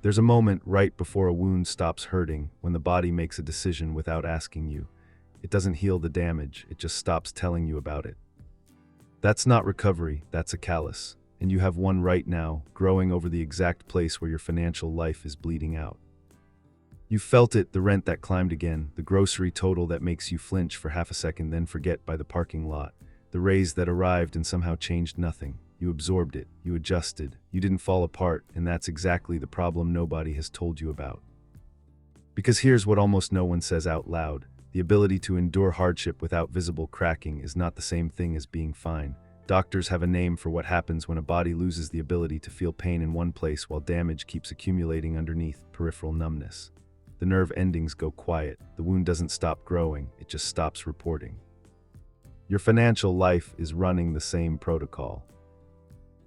There's a moment right before a wound stops hurting, when the body makes a decision without asking you. It doesn't heal the damage, it just stops telling you about it. That's not recovery, that's a callus. And you have one right now, growing over the exact place where your financial life is bleeding out. You felt it, the rent that climbed again, the grocery total that makes you flinch for half a second then forget by the parking lot, the raise that arrived and somehow changed nothing. You absorbed it, you adjusted, you didn't fall apart, and that's exactly the problem nobody has told you about. Because here's what almost no one says out loud: the ability to endure hardship without visible cracking is not the same thing as being fine. Doctors have a name for what happens when a body loses the ability to feel pain in one place while damage keeps accumulating underneath: peripheral numbness. The nerve endings go quiet, the wound doesn't stop growing, it just stops reporting. Your financial life is running the same protocol.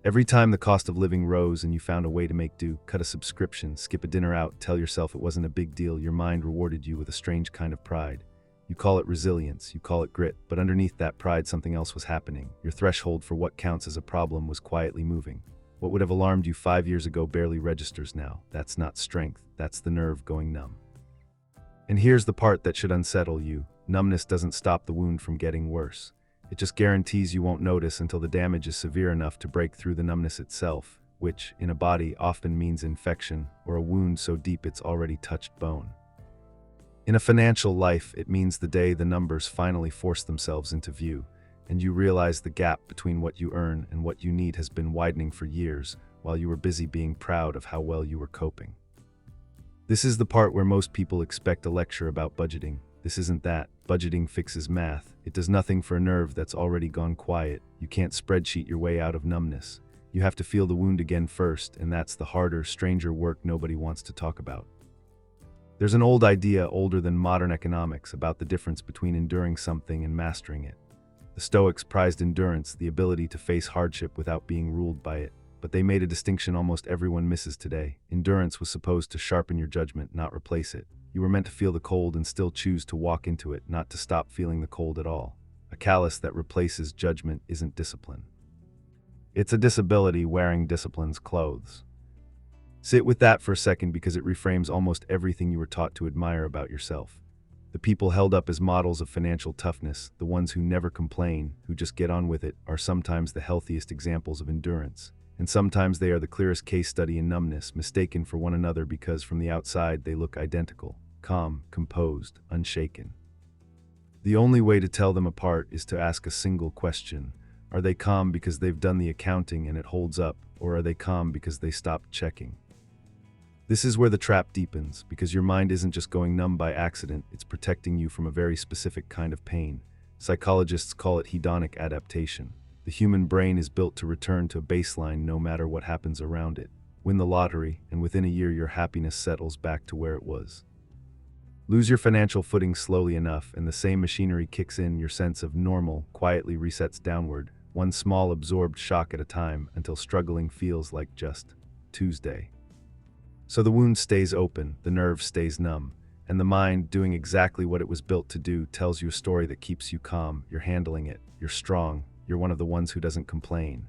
Every time the cost of living rose and you found a way to make do, cut a subscription, skip a dinner out, tell yourself it wasn't a big deal, your mind rewarded you with a strange kind of pride. You call it resilience, you call it grit, but underneath that pride something else was happening. Your threshold for what counts as a problem was quietly moving. What would have alarmed you 5 years ago barely registers now. That's not strength, that's the nerve going numb. And here's the part that should unsettle you: numbness doesn't stop the wound from getting worse. It just guarantees you won't notice until the damage is severe enough to break through the numbness itself, which, in a body, often means infection or a wound so deep it's already touched bone. In a financial life, it means the day the numbers finally force themselves into view, and you realize the gap between what you earn and what you need has been widening for years, while you were busy being proud of how well you were coping. This is the part where most people expect a lecture about budgeting. This isn't that. Budgeting fixes math. It does nothing for a nerve that's already gone quiet. You can't spreadsheet your way out of numbness. You have to feel the wound again first, and that's the harder, stranger work nobody wants to talk about. There's an old idea, older than modern economics, about the difference between enduring something and mastering it. The Stoics prized endurance, the ability to face hardship without being ruled by it. But they made a distinction almost everyone misses today. Endurance was supposed to sharpen your judgment, not replace it. You were meant to feel the cold and still choose to walk into it, not to stop feeling the cold at all. A callus that replaces judgment isn't discipline. It's a disability wearing discipline's clothes. Sit with that for a second, because it reframes almost everything you were taught to admire about yourself. The people held up as models of financial toughness, the ones who never complain, who just get on with it, are sometimes the healthiest examples of endurance. And sometimes they are the clearest case study in numbness, mistaken for one another because from the outside they look identical: calm, composed, unshaken. The only way to tell them apart is to ask a single question: are they calm because they've done the accounting and it holds up, or are they calm because they stopped checking? This is where the trap deepens, because your mind isn't just going numb by accident, it's protecting you from a very specific kind of pain. Psychologists call it hedonic adaptation. The human brain is built to return to a baseline no matter what happens around it. Win the lottery, and within a year your happiness settles back to where it was. Lose your financial footing slowly enough, and the same machinery kicks in. Your sense of normal quietly resets downward, one small absorbed shock at a time, until struggling feels like just Tuesday. So the wound stays open, the nerve stays numb, and the mind, doing exactly what it was built to do, tells you a story that keeps you calm. You're handling it, you're strong, you're one of the ones who doesn't complain.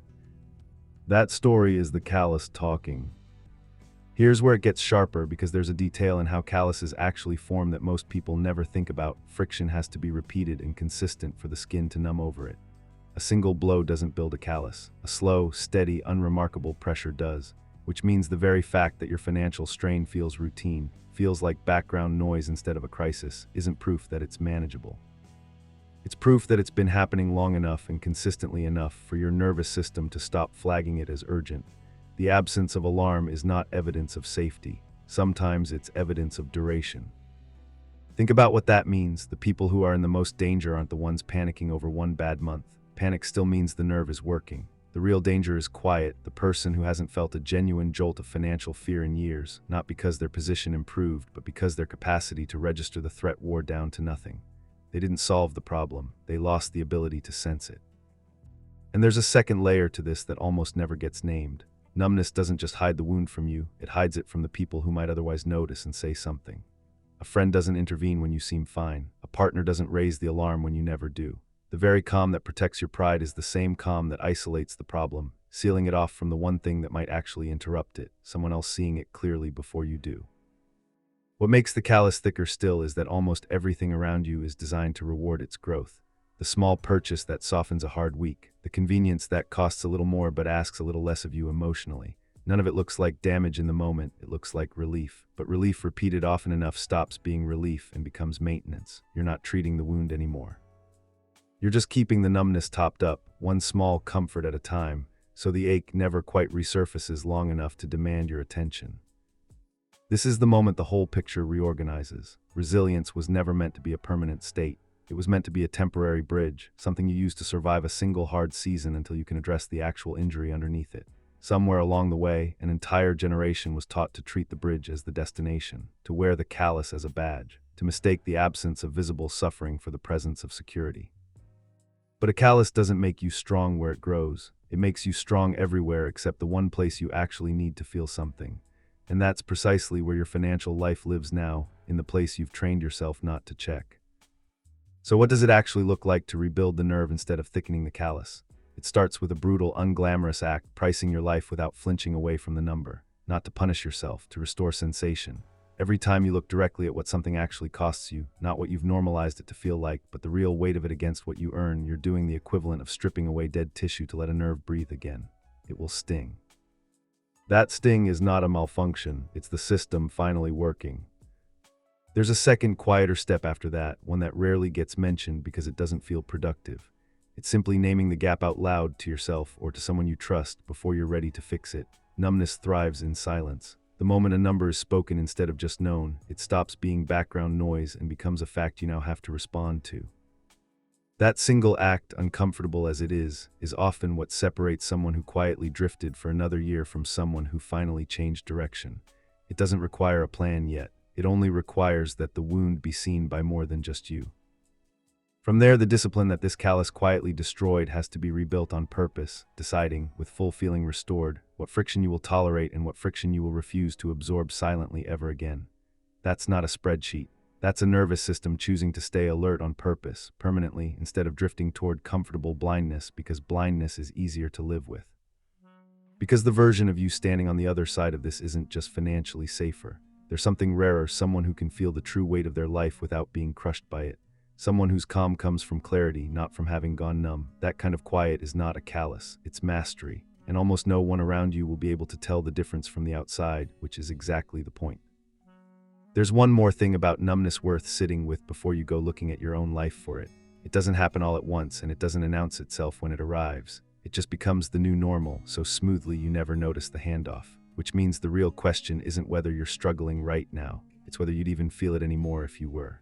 That story is the callus talking. Here's where it gets sharper, because there's a detail in how calluses actually form that most people never think about. Friction has to be repeated and consistent for the skin to numb over it. A single blow doesn't build a callus. A slow, steady, unremarkable pressure does, which means the very fact that your financial strain feels routine, feels like background noise instead of a crisis, isn't proof that it's manageable. It's proof that it's been happening long enough and consistently enough for your nervous system to stop flagging it as urgent. The absence of alarm is not evidence of safety. Sometimes it's evidence of duration. Think about what that means. The people who are in the most danger aren't the ones panicking over one bad month. Panic still means the nerve is working. The real danger is quiet, the person who hasn't felt a genuine jolt of financial fear in years, not because their position improved, but because their capacity to register the threat wore down to nothing. They didn't solve the problem, they lost the ability to sense it. And there's a second layer to this that almost never gets named. Numbness doesn't just hide the wound from you, it hides it from the people who might otherwise notice and say something. A friend doesn't intervene when you seem fine. A partner doesn't raise the alarm when you never do. The very calm that protects your pride is the same calm that isolates the problem. sealing it off from the one thing that might actually interrupt it, someone else seeing it clearly before you do. What makes the callus thicker still is that almost everything around you is designed to reward its growth. The small purchase that softens a hard week, the convenience that costs a little more but asks a little less of you emotionally. None of it looks like damage in the moment, it looks like relief. But relief repeated often enough stops being relief and becomes maintenance. You're not treating the wound anymore. You're just keeping the numbness topped up, one small comfort at a time, so the ache never quite resurfaces long enough to demand your attention. This is the moment the whole picture reorganizes. Resilience was never meant to be a permanent state. It was meant to be a temporary bridge, something you use to survive a single hard season until you can address the actual injury underneath it. Somewhere along the way, an entire generation was taught to treat the bridge as the destination, to wear the callus as a badge, to mistake the absence of visible suffering for the presence of security. But a callus doesn't make you strong where it grows. It makes you strong everywhere except the one place you actually need to feel something. And that's precisely where your financial life lives now, in the place you've trained yourself not to check. So what does it actually look like to rebuild the nerve instead of thickening the callus? It starts with a brutal, unglamorous act, pricing your life without flinching away from the number. Not to punish yourself, to restore sensation. Every time you look directly at what something actually costs you, not what you've normalized it to feel like, but the real weight of it against what you earn, you're doing the equivalent of stripping away dead tissue to let a nerve breathe again. It will sting. That sting is not a malfunction, it's the system finally working. There's a second, quieter step after that, one that rarely gets mentioned because it doesn't feel productive. It's simply naming the gap out loud to yourself or to someone you trust before you're ready to fix it. Numbness thrives in silence. The moment a number is spoken instead of just known, it stops being background noise and becomes a fact you now have to respond to. That single act, uncomfortable as it is often what separates someone who quietly drifted for another year from someone who finally changed direction. It doesn't require a plan yet. It only requires that the wound be seen by more than just you. From there, the discipline that this callus quietly destroyed has to be rebuilt on purpose, deciding, with full feeling restored, what friction you will tolerate and what friction you will refuse to absorb silently ever again. That's not a spreadsheet. That's a nervous system choosing to stay alert on purpose, permanently, instead of drifting toward comfortable blindness because blindness is easier to live with. Because the version of you standing on the other side of this isn't just financially safer. There's something rarer, someone who can feel the true weight of their life without being crushed by it. Someone whose calm comes from clarity, not from having gone numb. That kind of quiet is not a callus, it's mastery. And almost no one around you will be able to tell the difference from the outside, which is exactly the point. There's one more thing about numbness worth sitting with before you go looking at your own life for it. It doesn't happen all at once, and it doesn't announce itself when it arrives. It just becomes the new normal, so smoothly you never notice the handoff. Which means the real question isn't whether you're struggling right now, it's whether you'd even feel it anymore if you were.